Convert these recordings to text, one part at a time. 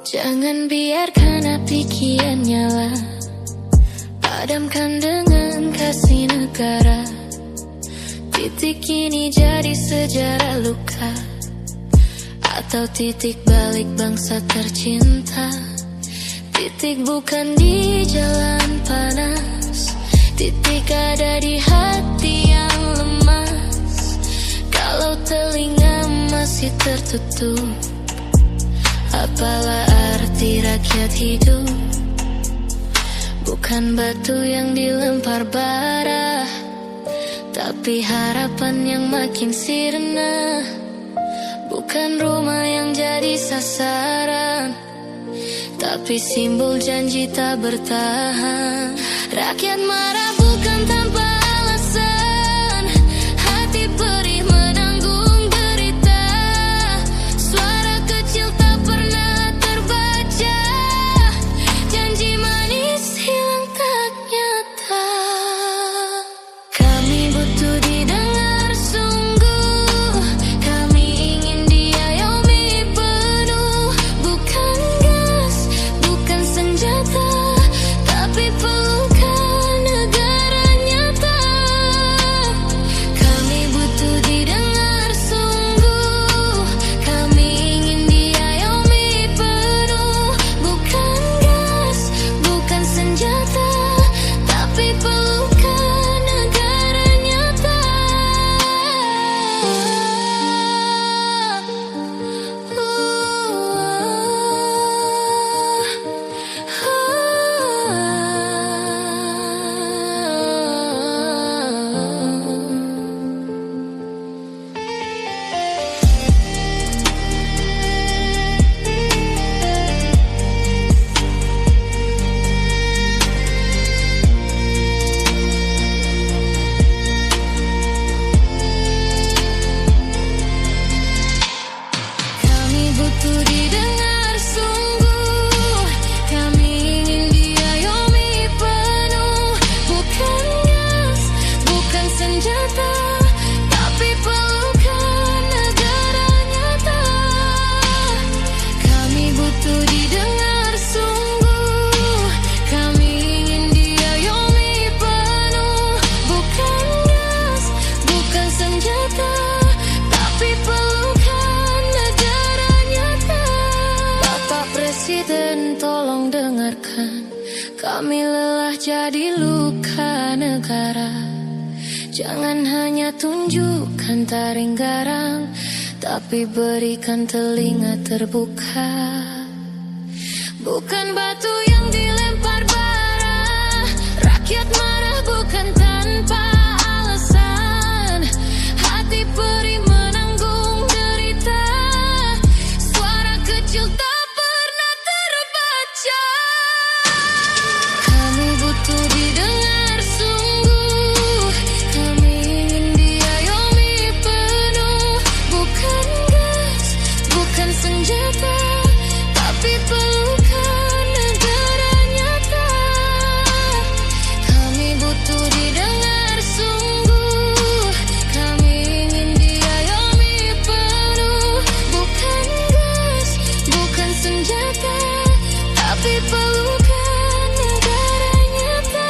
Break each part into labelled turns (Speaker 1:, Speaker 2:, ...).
Speaker 1: Jangan biarkan api kian nyala, padamkan dengan kasih negara. Titik ini jadi sejarah luka, atau titik balik bangsa tercinta. Titik bukan di jalan panas, titik ada di hati yang lemas. Kalau telinga masih tertutup, apalah arti rakyat hidup? Bukan batu yang dilempar bara, tapi harapan yang makin sirna. Bukan rumah yang jadi sasaran, tapi simbol janji tak bertahan. Rakyat marah bukan tanpa alasan, hati perih menanggung derita. Suara kecil tak pernah terbaca, janji manis hilang tak nyata. Kami butuh didengar sungguh, kami ingin diayomi penuh. Bukan gas, bukan senjata, tapi pelukan negara nyata. Kami butuh didengar sungguh, kami ingin diayomi penuh. Bukan gas, bukan senjata, tapi pelukan negara nyata. Kami butuh didengar sungguh, kami ingin diayomi penuh. Bukan gas, bukan senjata, tapi pelukan negara nyata. Kami butuh didengar sungguh, kami ingin diayomi penuh. Bukan gas, bukan senjata, tapi pelukan negara nyata. Bapak Presiden tolong dengarkan, kami lelah jadi luka negara. Jangan hanya tunjukkan taring garang, tapi berikan telinga terbuka. Bukan batu yang dilempar bara, rakyat marah bukan tanpa alasan. Hati perih menanggung derita, suara kecil tak pernah terbaca. Kami butuh didengar sungguh, kami ingin diayomi penuh. Bukan gas, bukan senjata, tapi pelukan negara nyata. Kami butuh didengar sungguh, kami ingin diayomi penuh. Bukan gas, bukan senjata, tapi pelukan negara nyata.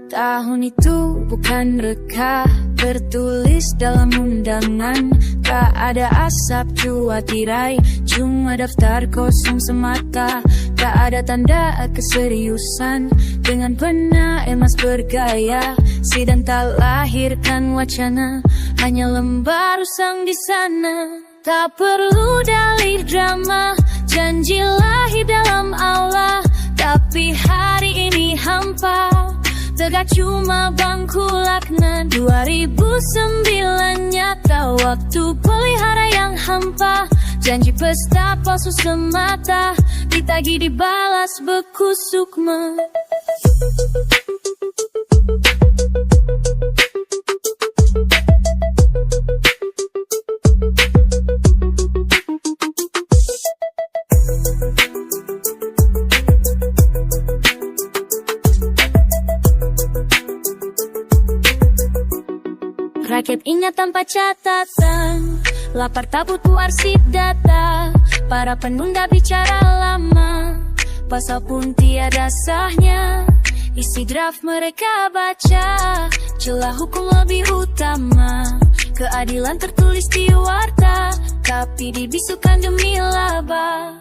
Speaker 2: Tahun itu bukan reka, tertulis dalam undangan. Tak ada asap cuat tirai, cuma daftar kosong semata. Tak ada tanda keseriusan, dengan pena emas bergaya. Sidang tak lahirkan wacana, hanya lembar usang di sana. Tak perlu dalih drama, janji lahir dalam aula. Tapi hari ini hampa, tegak cuma bangku laknat. 2009 nyata, waktu pelihara yang hampa. Janji pesta palsu semata, ditagi dibalas beku sukma. Rakyat ingat tanpa catatan, lapar tak butuh arsip data. Para penunda bicara lama, pasal pun tiada sahnya. Isi draft mereka baca, celah hukum lebih utama. Keadilan tertulis di warta, tapi dibisukan demi laba.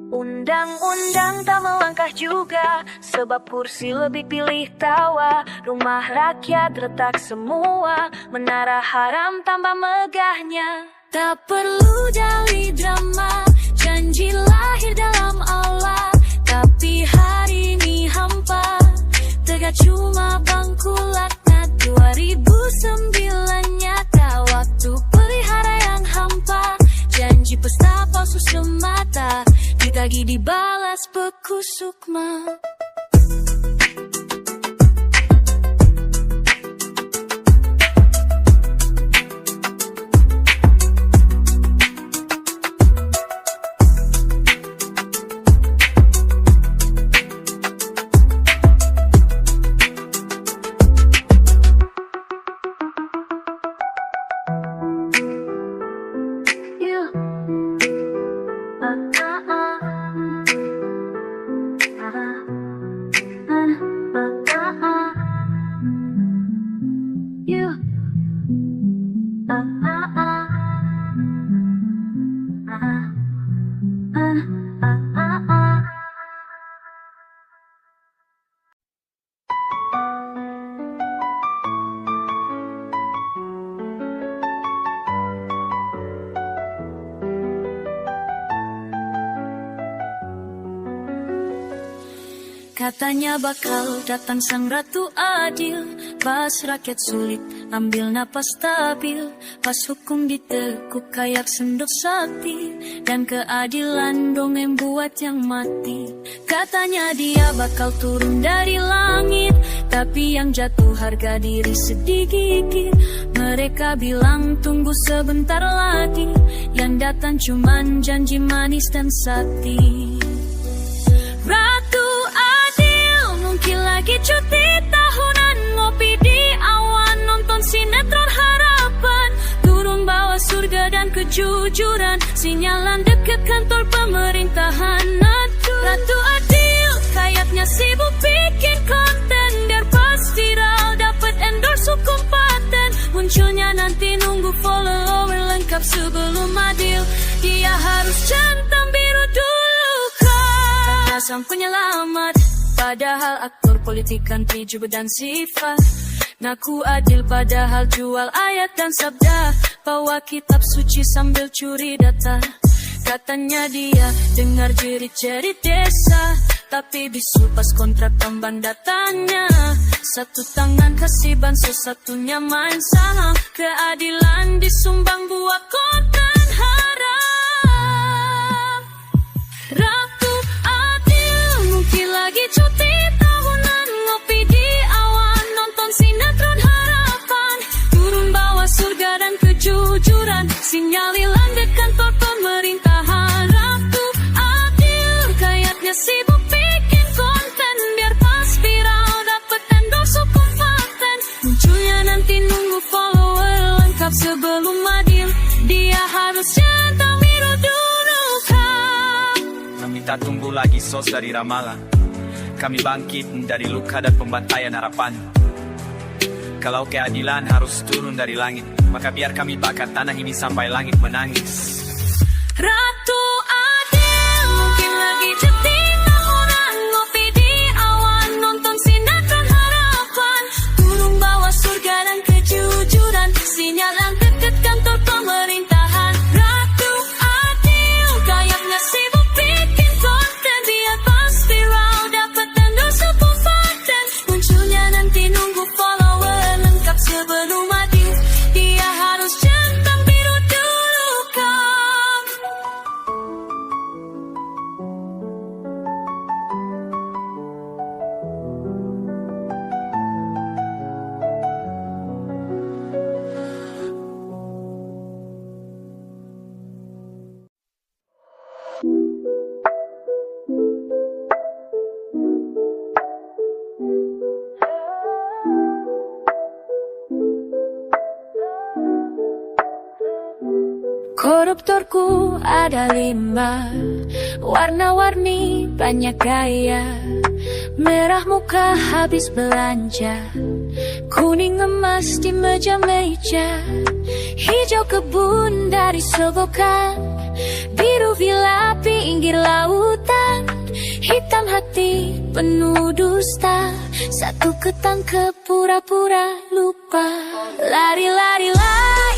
Speaker 2: Undang-undang tak melangkah juga, sebab kursi lebih pilih tawa. Rumah rakyat retak semua, menara haram tambah megahnya. Tak perlu dalih drama, janji lahir dalam Allah. Tapi hari ini hampa, tegak cuma bangku laknat. 2009 nyata, waktu pelihara yang hampa. Janji pesta palsu semata, ditagi dibalas beku sukma. Katanya bakal datang sang ratu adil, pas rakyat sulit ambil napas stabil. Pas hukum ditekuk kayak sendok sakti, dan keadilan dongeng buat yang mati. Katanya dia bakal turun dari langit, tapi yang jatuh harga diri sedikit. Mereka bilang tunggu sebentar lagi, yang datang cuman janji manis dan sakti. Ratu adil, mungkin lagi cuti tahunan, ngopi di awan, nonton sinetron harapan. Turun bawa surga dan kejujuran, sinyalan deket kantor pemerintahan. Ratu adil, kayaknya sibuk bikin konten, biar pas viral dapat endorse hukum paten. Munculnya nanti nunggu follower lengkap sebelum adil, dia harus centang biru dulu kan. Sang penyelamat, padahal aktor politik country juga dan sifat. Ngaku adil padahal jual ayat dan sabda, bawa kitab suci sambil curi data. Katanya dia dengar jerit-jerit desa, tapi bisul pas kontrak tambah datanya. Satu tangan kasih bansos, satunya main saham. Keadilan disumbang buat konten haram. Ratu adil, mungkin lagi cuti tahunan, ngopi di awan, nonton sinetron harapan. Turun bawa surga dan kejujuran, sinyalilan di kantor pemerintahan. Ratu adil, kayaknya sibuk bikin konten, biar pas viral dapat endorse hukum paten. Munculnya nanti nunggu follower lengkap sebelum adil, dia harus centang biru dulu kan.
Speaker 3: Kami tak tunggu lagi sos dari ramalan, kami bangkit dari luka dan pembantaian harapan. Kalau keadilan harus turun dari langit, maka biar kami bakar tanah ini sampai langit menangis.
Speaker 2: Ratu adil, mungkin lagi cuti tahunan, ngopi di awan, nonton sinetron harapan. Turun bawa surga dan kejujuran, sinyalan deket kantor pemerintahan. Ratu adil, kayaknya sibuk bikin konten, biar pas viral dapat endorse hukum paten. Munculnya nanti nunggu follower lengkap sebelum adil, dia harus centang biru dulu kan. Koruptorku ada 5, warna-warni banyak gaya. Merah muka habis belanja, kuning emas di meja-meja, hijau kebun dari selokan, biru villa pinggir lautan, hitam hati penuh dusta, satu ketangkep pura-pura lupa. Lari-lari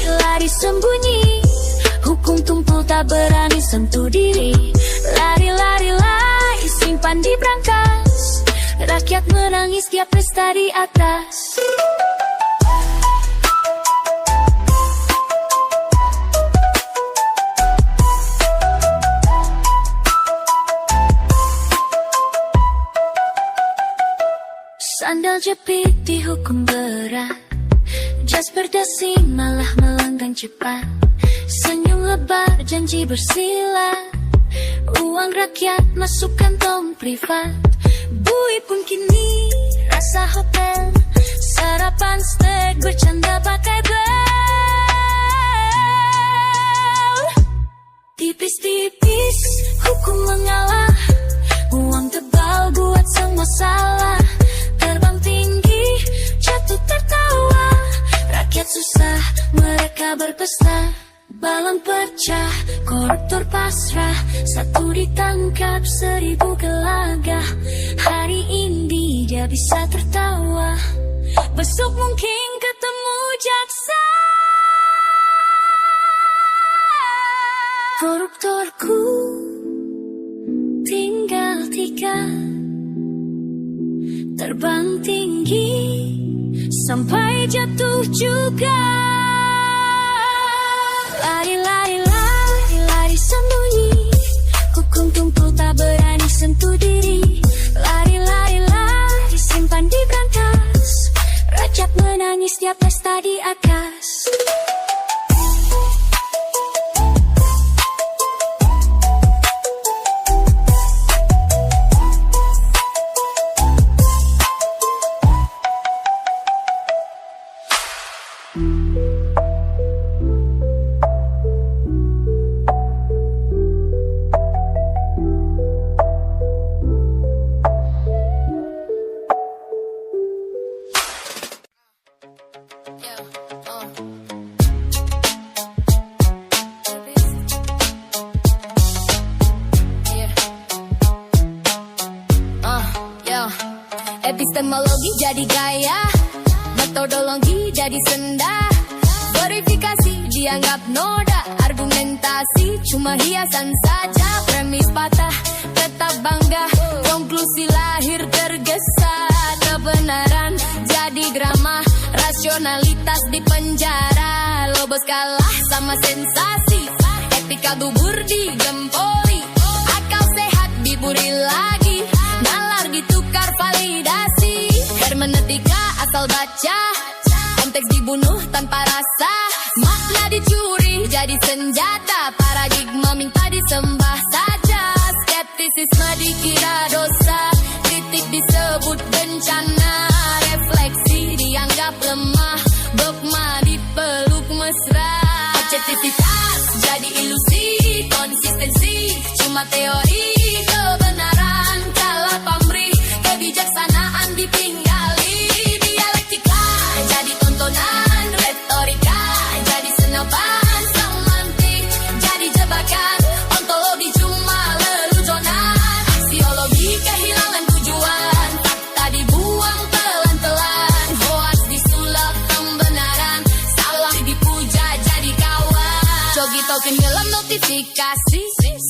Speaker 2: lari sembunyi, hukum tumpul tak berani sentuh diri. Lari-lari simpan di brankas, rakyat menangis tiap pesta di atas. Sandal jepit dihukum berat, jas berdasi malah melenggang cepat. Senyum lebar janji bersilat, uang rakyat masuk kantong privat. Bui pun kini rasa hotel, sarapan steak bercanda pakai bel. Tipis-tipis hukum mengalah, uang tebal buat semua salah. Terbang tinggi jatuh tertawa, rakyat susah mereka berpesta. Balon pecah, koruptor pasrah, satu ditangkap 1000 gelagah. Hari ini dia bisa tertawa, besok mungkin ketemu jaksa. Koruptorku tinggal 3, terbang tinggi sampai jatuh juga. Lari sembunyi, hukum tumpul tak berani sentuh diri. Lari simpan di brankas, rakyat menangis tiap pesta di atas.
Speaker 1: Epistemologi jadi gaya, metodologi jadi senda, verifikasi dianggap noda, argumentasi cuma hiasan saja. Premis patah tetap bangga, konklusi lahir tergesa, kebenaran jadi drama, rasionalitas di penjara. Lobos kalah sama sensasi, etika bubur digempoli, akal sehat diburi lagi, nalar ditukar validasi. Hermeneutika asal baca, konteks dibunuh tanpa rasa, makna dicuri jadi senjata, paradigma minta disembah saja. Skeptisisme dikira dosa, kritik disebut bencana, refleksi dianggap lemah, dogma dipeluk mesra. Objektivitas jadi ilusi, konsistensi cuma teori, kebenaran kalah pamrih, kebijaksanaan ditinggali. Dialektika jadi tontonan, retorika jadi senapan, semantik jadi jebakan, ontologi cuma leluconan, aksiologi kehilangan tujuan, fakta dibuang pelan-pelan, hoax disulap pembenaran, salah dipuja jadi kawan. Jogi token hilang notifikasi,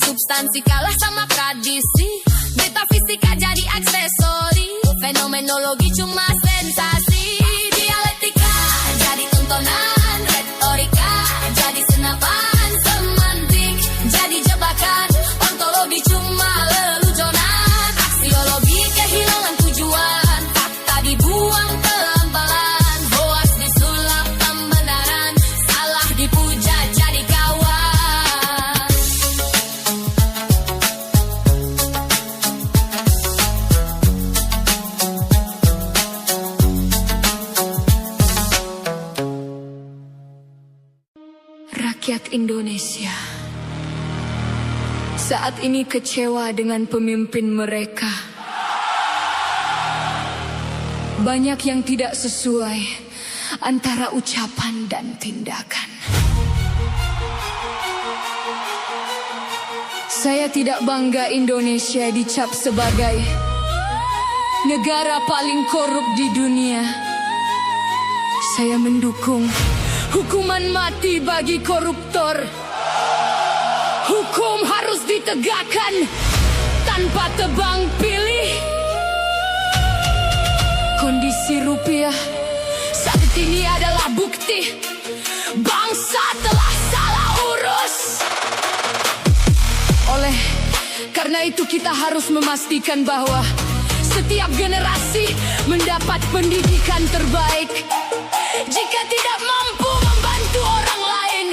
Speaker 1: substansi kalah sama tradisi, metafisika jadi aksesori, fenomenologi cuma sensasi. Dialektika jadi tontonan, retorika jadi senapan, semantik jadi jebakan, ontologi cuma leluconan, aksiologi kehilangan tujuan, fakta dibuang pelan-pelan, hoax disulap pembenaran, salah dipuja jadi kawan. Rakyat Indonesia saat ini kecewa dengan pemimpin mereka. Banyak yang tidak sesuai antara ucapan dan tindakan. Saya tidak bangga Indonesia dicap sebagai negara paling korup di dunia. Saya mendukung hukuman mati bagi koruptor. Hukum harus ditegakkan tanpa tebang pilih. Kondisi rupiah saat ini adalah bukti bangsa telah salah urus. Oleh karena itu kita harus memastikan bahwa setiap generasi mendapat pendidikan terbaik. Jika tidak mampu membantu orang lain,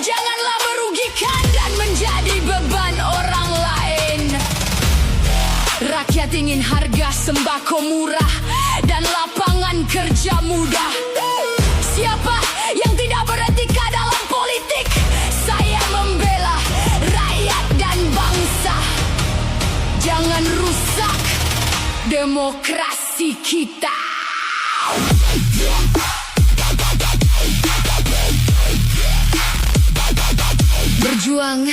Speaker 1: janganlah merugikan dan menjadi beban orang lain. Rakyat ingin harga sembako murah dan lapangan kerja mudah. Siapa yang tidak beretika dalam politik? Saya membela rakyat dan bangsa. Jangan rusak demokrasi kita. Berjuang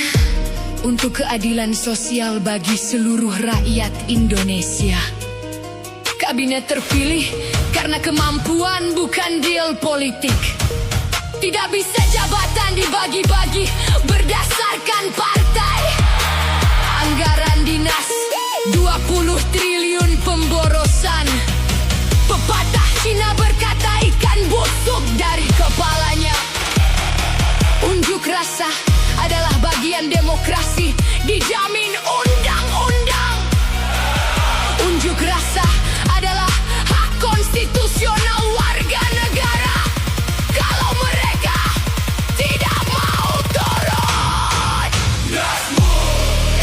Speaker 1: untuk keadilan sosial bagi seluruh rakyat Indonesia. Kabinet terpilih karena kemampuan, bukan deal politik. Tidak bisa jabatan dibagi-bagi berdasarkan partai. Anggaran dinas 20 triliun pemborosan. Pepatah Cina berkata ikan busuk dari kepalanya. Unjuk rasa adalah bagian demokrasi, dijamin undang-undang. Unjuk rasa adalah hak konstitusional warga negara. Kalau mereka tidak mau turun,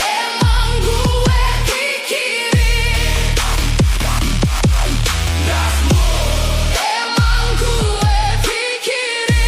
Speaker 1: emang gue pikirin. Emang gue pikirin.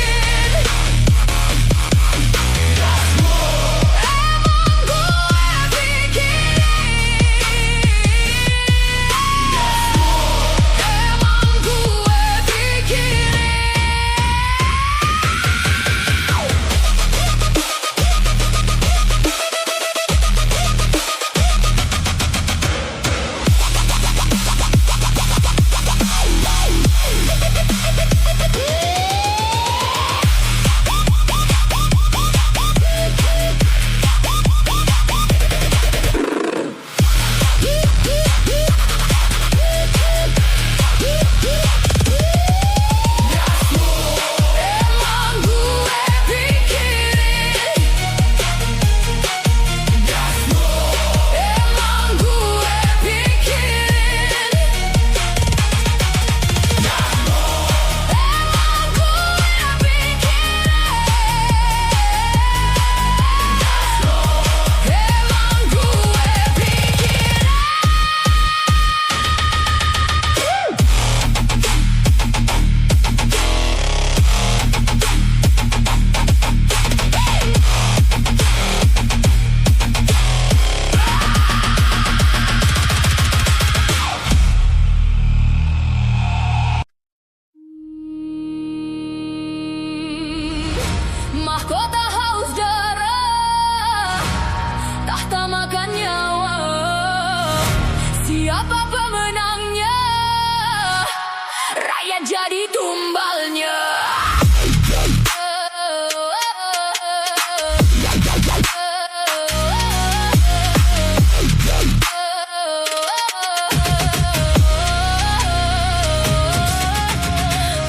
Speaker 1: Mahkota haus darah, tahta makan nyawa. Siapa pemenangnya? Rakyat jadi tumbalnya.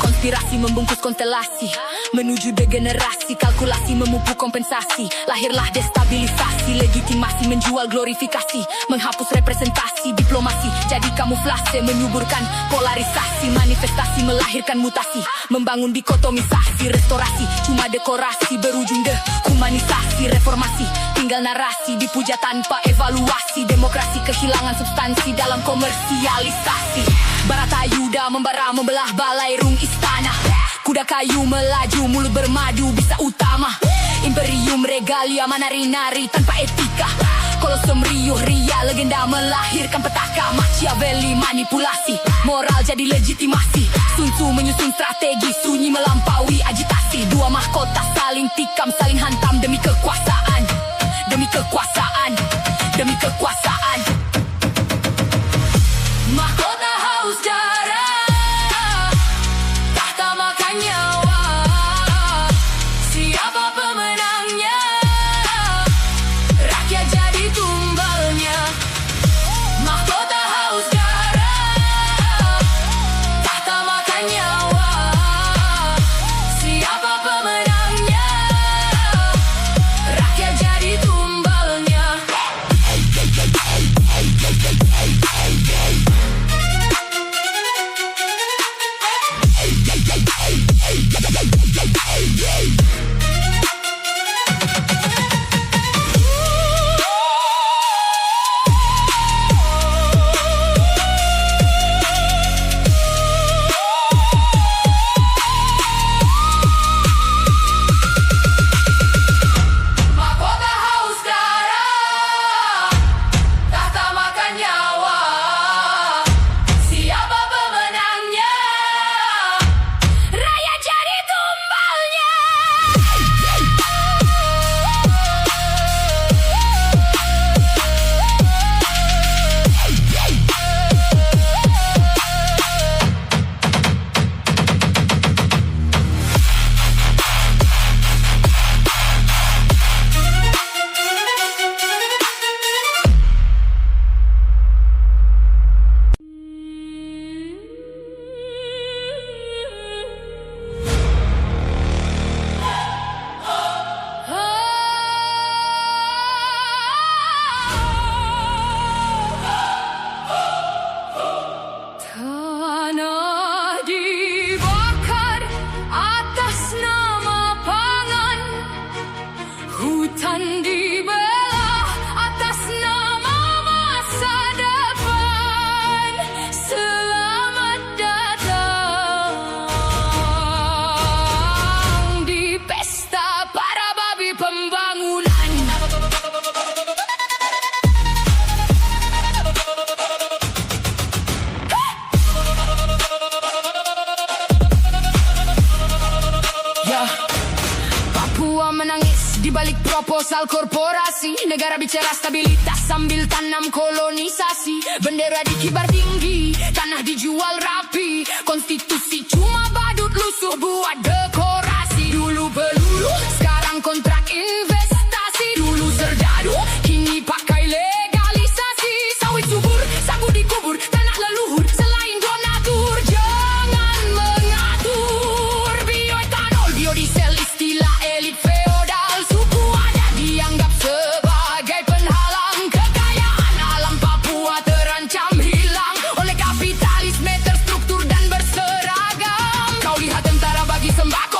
Speaker 1: Konspirasi membungkus konstelasi, menuju degenerasi, kalkulasi memupuk kompensasi. Lahirlah destabilisasi, legitimasi menjual glorifikasi, menghapus representasi, diplomasi jadi kamuflase, menyuburkan polarisasi, manifestasi melahirkan mutasi, membangun dikotomisasi, restorasi cuma dekorasi, berujung dehumanisasi, reformasi tinggal narasi, dipuja tanpa evaluasi, demokrasi kehilangan substansi dalam komersialisasi. Baratayuda membara membelah balai rung istana, kuda kayu melaju mulut bermadu bisa utama. regalia menari-nari tanpa etika. Kolosseum riuh ria, legenda melahirkan petaka. Machiavelli manipulasi, moral jadi legitimasi. Sun Tzu menyusun strategi, sunyi melampaui agitasi. Dua mahkota saling tikam, saling hantam demi kekuasaan. Demi kekuasaan, demi kekuasaan. Mahkota haus darah, tahta makan nyawa. Siapa pemenangnya? Rakyat jadi tumbalnya. Mahkota haus darah, tahta makan nyawa. Siapa pemenangnya? Rakyat jadi tumbalnya. Mahkota haus darah, tahta makan nyawa. Siapa pemenangnya? Rakyat jadi tumbalnya. Tanah dibakar atas nama pangan, hutan dibelah atas nama masa depan. Selamat datang di pesta para babi pembangunan. Papua menangis di balik proposal korporasi. Negara bicara stabilitas sambil tanam kolonisasi. Bendera dikibar tinggi, tanah dijual rapi. Konstitusi cuma badut lusuh buat dekorasi. Dulu peluru, sekarang kontrak investasi. Dulu serdadu, kini pakai legalisasi. Sawit subur, sagu dikubur, tanah leluhur selain donatur. Jangan mengatur bioetanol, biodiesel istilah elit feodal. Suku adat dianggap sebagai penghalang. Kekayaan alam Papua terancam hilang oleh kapitalisme terstruktur dan berseragam. Kau lihat tentara bagi sembako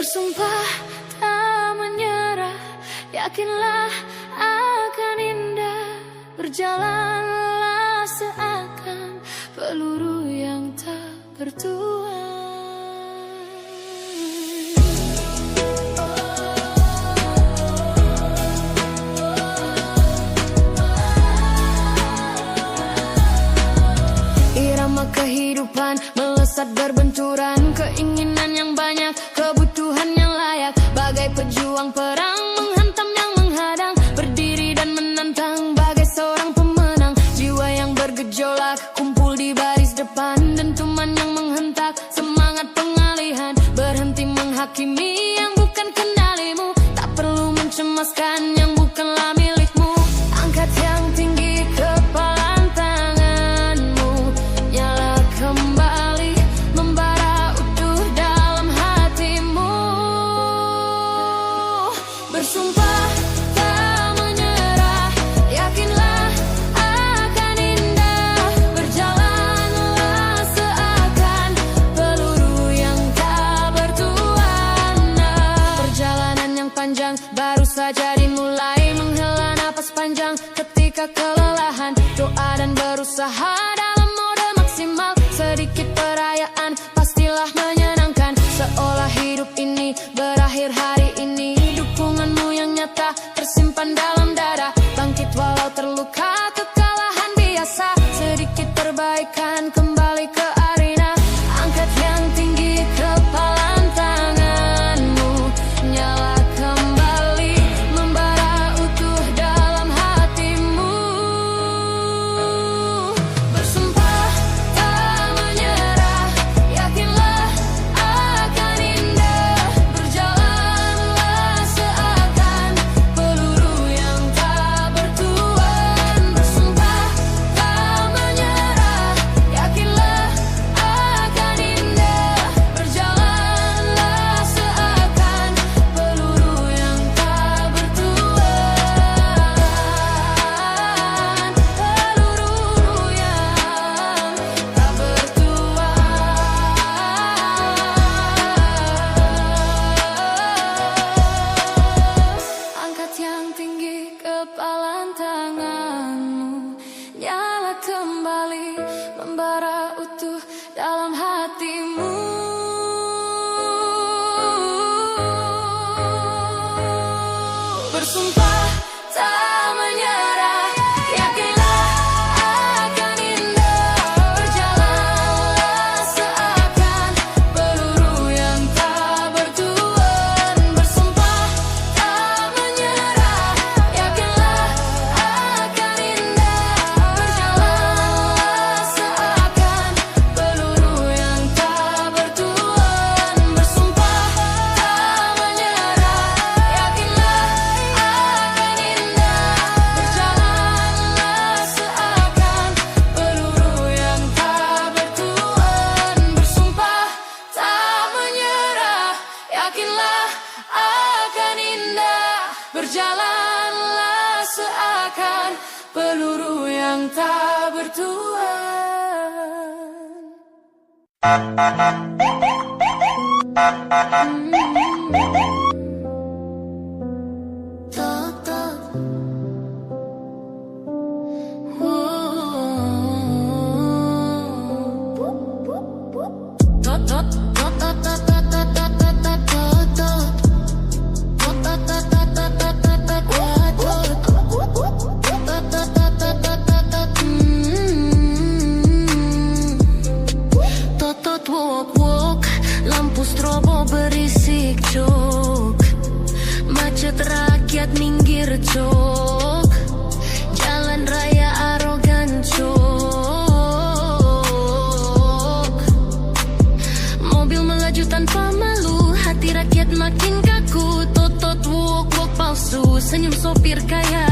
Speaker 2: Bersumpah tak menyerah, yakinlah akan indah. Berjalanlah seakan peluru yang tak bertuan. Irama kehidupan melesat berbenturan, keinginan yang banyak, kebutuhan yang layak. Bagai pejuang perang menghantam yang menghadang, berdiri dan menantang bagai seorang pemenang. Jiwa yang bergejolak kumpul di baris depan, dentuman yang menghentak, semangat pengalihan. Berhenti menghakimi yang bukan kendalimu, tak perlu mencemaskan yang bukanlah milikmu. Angkat yang tinggi kepala tanganmu, nyala kembali membara utuh dalam hatimu. Bersumpah tak menyerah, yakinlah akan indah. Berjalanlah seakan peluru yang tak bertuan. Perjalanan yang panjang baru saja dimulai, menghela napas panjang ketika kelelahan. Doa dan berusaha dalam mode maksimal, sedikit perayaan pastilah menyenangkan. Seolah hidup ini berakhir hari ini, dukunganmu yang nyata tersimpan dalam dada. Bangkit walau terluka, kekalahan biasa, sedikit perbaikan kembali ke arena. Angkat yang tinggi kepala tanganmu, nyala kembali membara utuh dalam hatimu. Bersumpah tak menyerah, yakinlah akan indah. Berjalanlah seakan peluru yang tak bertuan. Bersumpah tak menyerah, yakinlah akan indah. Berjalanlah seakan peluru yang tak bertuan. Peluru yang tak bertuan. Angkat yang tinggi kepala tanganmu, nyala kembali membara utuh dalam hatimu. Bersumpah tak menyerah, yakinlah akan indah. Berjalanlah seakan peluru yang tak bertuan. Bersumpah tak menyerah, yakinlah akan indah. Berjalanlah seakan peluru yang tak bertuan. Bersumpah tak menyerah, yakinlah akan indah. Berjalanlah seakan peluru yang tak bertuan. Bersumpah tak menyerah, yakinlah akan indah. Berjalanlah seakan peluru yang tak Totot wok wok, lampu strobo berisik cok. Macet rakyat minggir cok, jalan raya arogan cok. Mobil melaju tanpa malu, hati rakyat makin kaku. Totot wok wok palsu, senyum sopir kaya